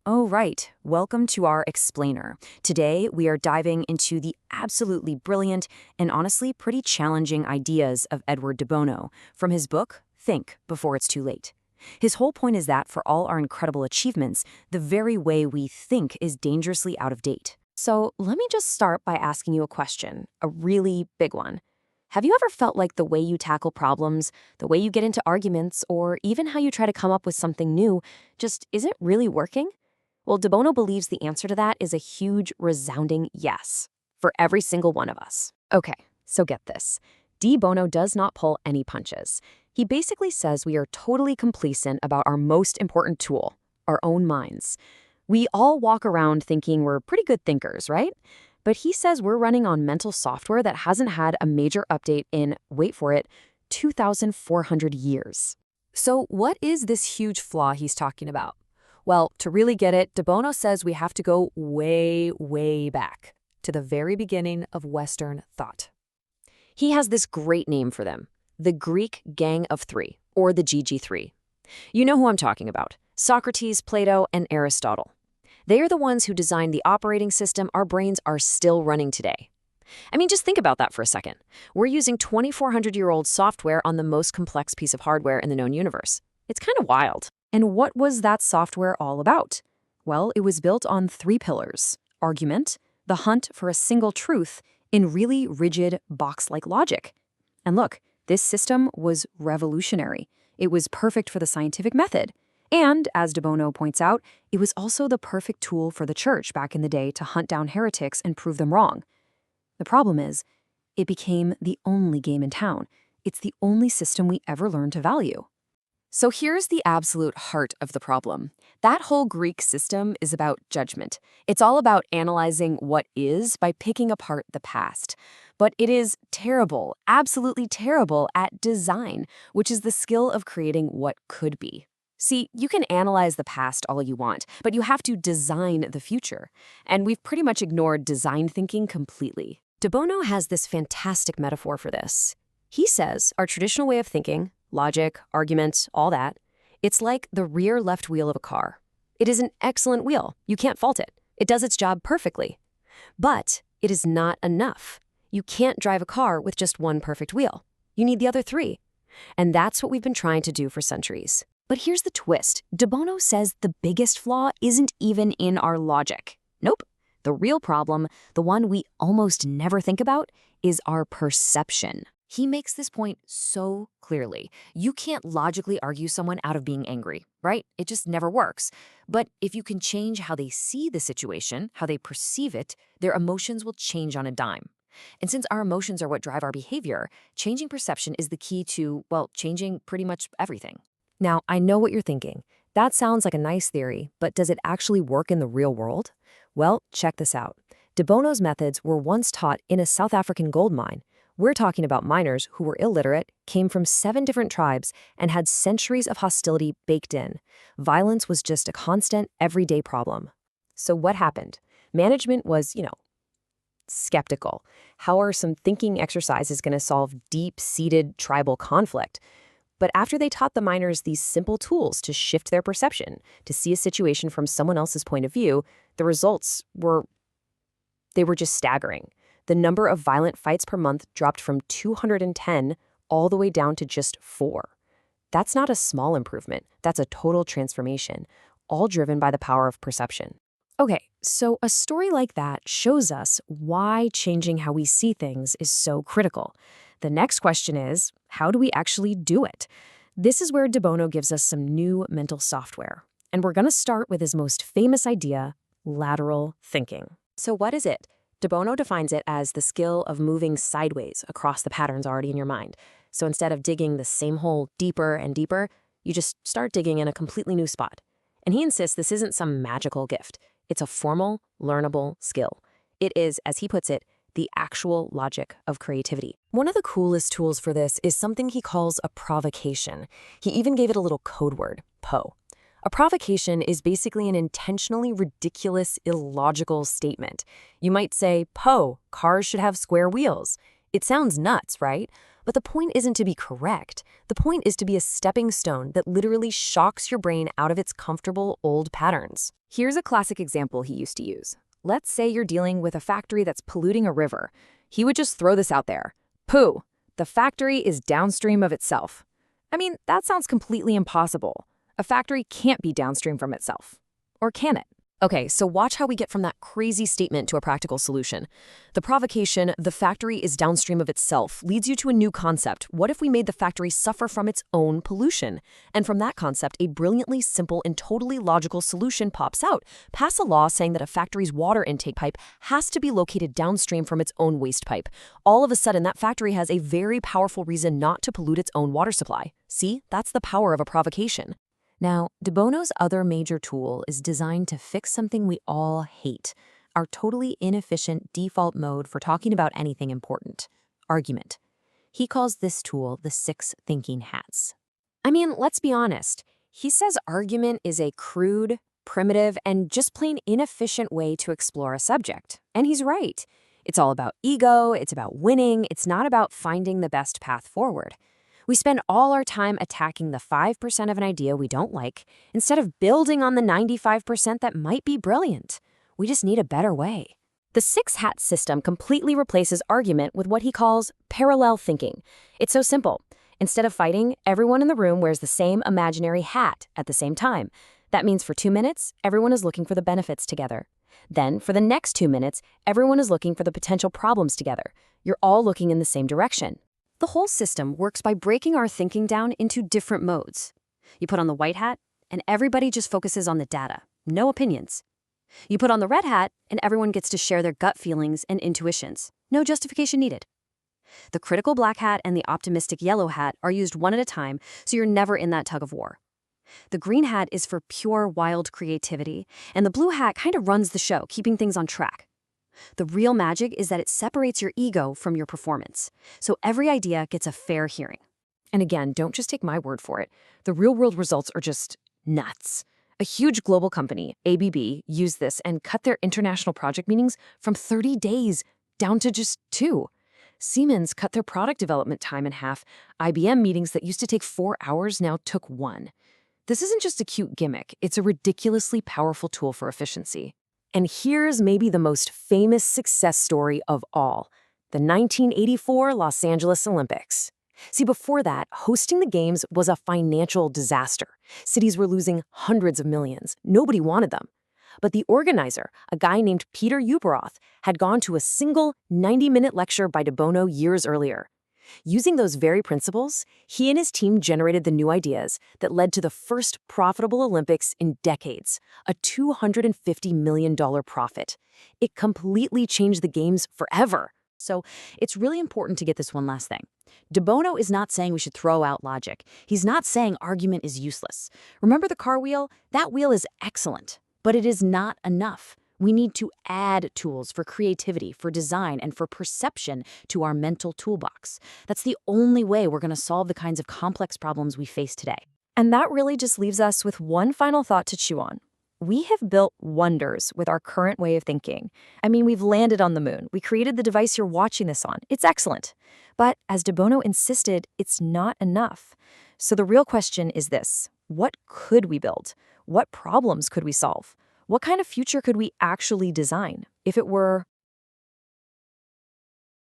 Oh, right. Welcome to our explainer. Today, we are diving into the absolutely brilliant and honestly pretty challenging ideas of Edward de Bono from his book, Think Before It's Too Late. His whole point is that for all our incredible achievements, the very way we think is dangerously out of date. So let me just start by asking you a question, a really big one. Have you ever felt like the way you tackle problems, the way you get into arguments, or even how you try to come up with something new just isn't really working? Well, De Bono believes the answer to that is a huge, resounding yes for every single one of us. Okay, so get this. De Bono does not pull any punches. He basically says we are totally complacent about our most important tool, our own minds. We all walk around thinking we're pretty good thinkers, right? But he says we're running on mental software that hasn't had a major update in, wait for it, 2,400 years. So what is this huge flaw he's talking about? Well, to really get it, De Bono says we have to go way, way back to the very beginning of Western thought. He has this great name for them, the Greek Gang of Three, or the GG3. You know who I'm talking about, Socrates, Plato, and Aristotle. They are the ones who designed the operating system our brains are still running today. I mean, just think about that for a second. We're using 2,400-year-old software on the most complex piece of hardware in the known universe. It's kind of wild. And what was that software all about? Well, it was built on three pillars: argument, the hunt for a single truth, in really rigid, box-like logic. And look, this system was revolutionary. It was perfect for the scientific method. And, as De Bono points out, it was also the perfect tool for the church back in the day to hunt down heretics and prove them wrong. The problem is, it became the only game in town. It's the only system we ever learned to value. So here's the absolute heart of the problem. That whole Greek system is about judgment. It's all about analyzing what is by picking apart the past. But it is terrible, absolutely terrible at design, which is the skill of creating what could be. See, you can analyze the past all you want, but you have to design the future. And we've pretty much ignored design thinking completely. De Bono has this fantastic metaphor for this. He says our traditional way of thinking, logic, argument, all that, it's like the rear left wheel of a car. It is an excellent wheel. You can't fault it. It does its job perfectly. But it is not enough. You can't drive a car with just one perfect wheel. You need the other three. And that's what we've been trying to do for centuries. But here's the twist. De Bono says the biggest flaw isn't even in our logic. Nope. The real problem, the one we almost never think about, is our perception. He makes this point so clearly. You can't logically argue someone out of being angry, right? It just never works. But if you can change how they see the situation, how they perceive it, their emotions will change on a dime. And since our emotions are what drive our behavior, changing perception is the key to, well, changing pretty much everything. Now, I know what you're thinking. That sounds like a nice theory, but does it actually work in the real world? Well, check this out. De Bono's methods were once taught in a South African gold mine. We're talking about miners who were illiterate, came from 7 different tribes, and had centuries of hostility baked in. Violence was just a constant, everyday problem. So what happened? Management was, skeptical. How are some thinking exercises going to solve deep-seated tribal conflict? But after they taught the miners these simple tools to shift their perception, to see a situation from someone else's point of view, the results were just staggering. The number of violent fights per month dropped from 210 all the way down to just 4. That's not a small improvement. That's a total transformation, all driven by the power of perception. Okay, so a story like that shows us why changing how we see things is so critical. The next question is, how do we actually do it? This is where De Bono gives us some new mental software. And we're going to start with his most famous idea, lateral thinking. So what is it? De Bono defines it as the skill of moving sideways across the patterns already in your mind. So instead of digging the same hole deeper and deeper, you just start digging in a completely new spot. And he insists this isn't some magical gift. It's a formal, learnable skill. It is, as he puts it, the actual logic of creativity. One of the coolest tools for this is something he calls a provocation. He even gave it a little code word, PO. A provocation is basically an intentionally ridiculous, illogical statement. You might say, "Po, cars should have square wheels." It sounds nuts, right? But the point isn't to be correct. The point is to be a stepping stone that literally shocks your brain out of its comfortable old patterns. Here's a classic example he used to use. Let's say you're dealing with a factory that's polluting a river. He would just throw this out there. Pooh, the factory is downstream of itself. I mean, that sounds completely impossible. A factory can't be downstream from itself. Or can it? Okay, so watch how we get from that crazy statement to a practical solution. The provocation, the factory is downstream of itself, leads you to a new concept. What if we made the factory suffer from its own pollution? And from that concept, a brilliantly simple and totally logical solution pops out. Pass a law saying that a factory's water intake pipe has to be located downstream from its own waste pipe. All of a sudden, that factory has a very powerful reason not to pollute its own water supply. See, that's the power of a provocation. Now, De Bono's other major tool is designed to fix something we all hate, our totally inefficient default mode for talking about anything important, argument. He calls this tool the 6 thinking hats. I mean, let's be honest. He says argument is a crude, primitive, and just plain inefficient way to explore a subject. And he's right. It's all about ego, it's about winning, it's not about finding the best path forward. We spend all our time attacking the 5% of an idea we don't like instead of building on the 95% that might be brilliant. We just need a better way. The 6 hat system completely replaces argument with what he calls parallel thinking. It's so simple. Instead of fighting, everyone in the room wears the same imaginary hat at the same time. That means for 2 minutes, everyone is looking for the benefits together. Then, for the next 2 minutes, everyone is looking for the potential problems together. You're all looking in the same direction. The whole system works by breaking our thinking down into different modes. You put on the white hat, and everybody just focuses on the data, no opinions. You put on the red hat, and everyone gets to share their gut feelings and intuitions, no justification needed. The critical black hat and the optimistic yellow hat are used one at a time, so you're never in that tug of war. The green hat is for pure, wild creativity, and the blue hat kind of runs the show, keeping things on track. The real magic is that it separates your ego from your performance, so every idea gets a fair hearing. And again, don't just take my word for it. The real-world results are just nuts. A huge global company, ABB, used this and cut their international project meetings from 30 days down to just 2. Siemens cut their product development time in half. IBM meetings that used to take 4 hours now took 1. This isn't just a cute gimmick. It's a ridiculously powerful tool for efficiency. And here's maybe the most famous success story of all, the 1984 Los Angeles Olympics. See, before that, hosting the games was a financial disaster. Cities were losing hundreds of millions. Nobody wanted them. But the organizer, a guy named Peter Ueberroth, had gone to a single 90-minute lecture by De Bono years earlier. Using those very principles, he and his team generated the new ideas that led to the first profitable Olympics in decades, a $250 million profit. It completely changed the games forever. So it's really important to get this one last thing. De Bono is not saying we should throw out logic. He's not saying argument is useless. Remember the car wheel? That wheel is excellent, but it is not enough. We need to add tools for creativity, for design, and for perception to our mental toolbox. That's the only way we're going to solve the kinds of complex problems we face today. And that really just leaves us with one final thought to chew on. We have built wonders with our current way of thinking. I mean, we've landed on the moon. We created the device you're watching this on. It's excellent. But as De Bono insisted, it's not enough. So the real question is this: what could we build? What problems could we solve? What kind of future could we actually design? If it were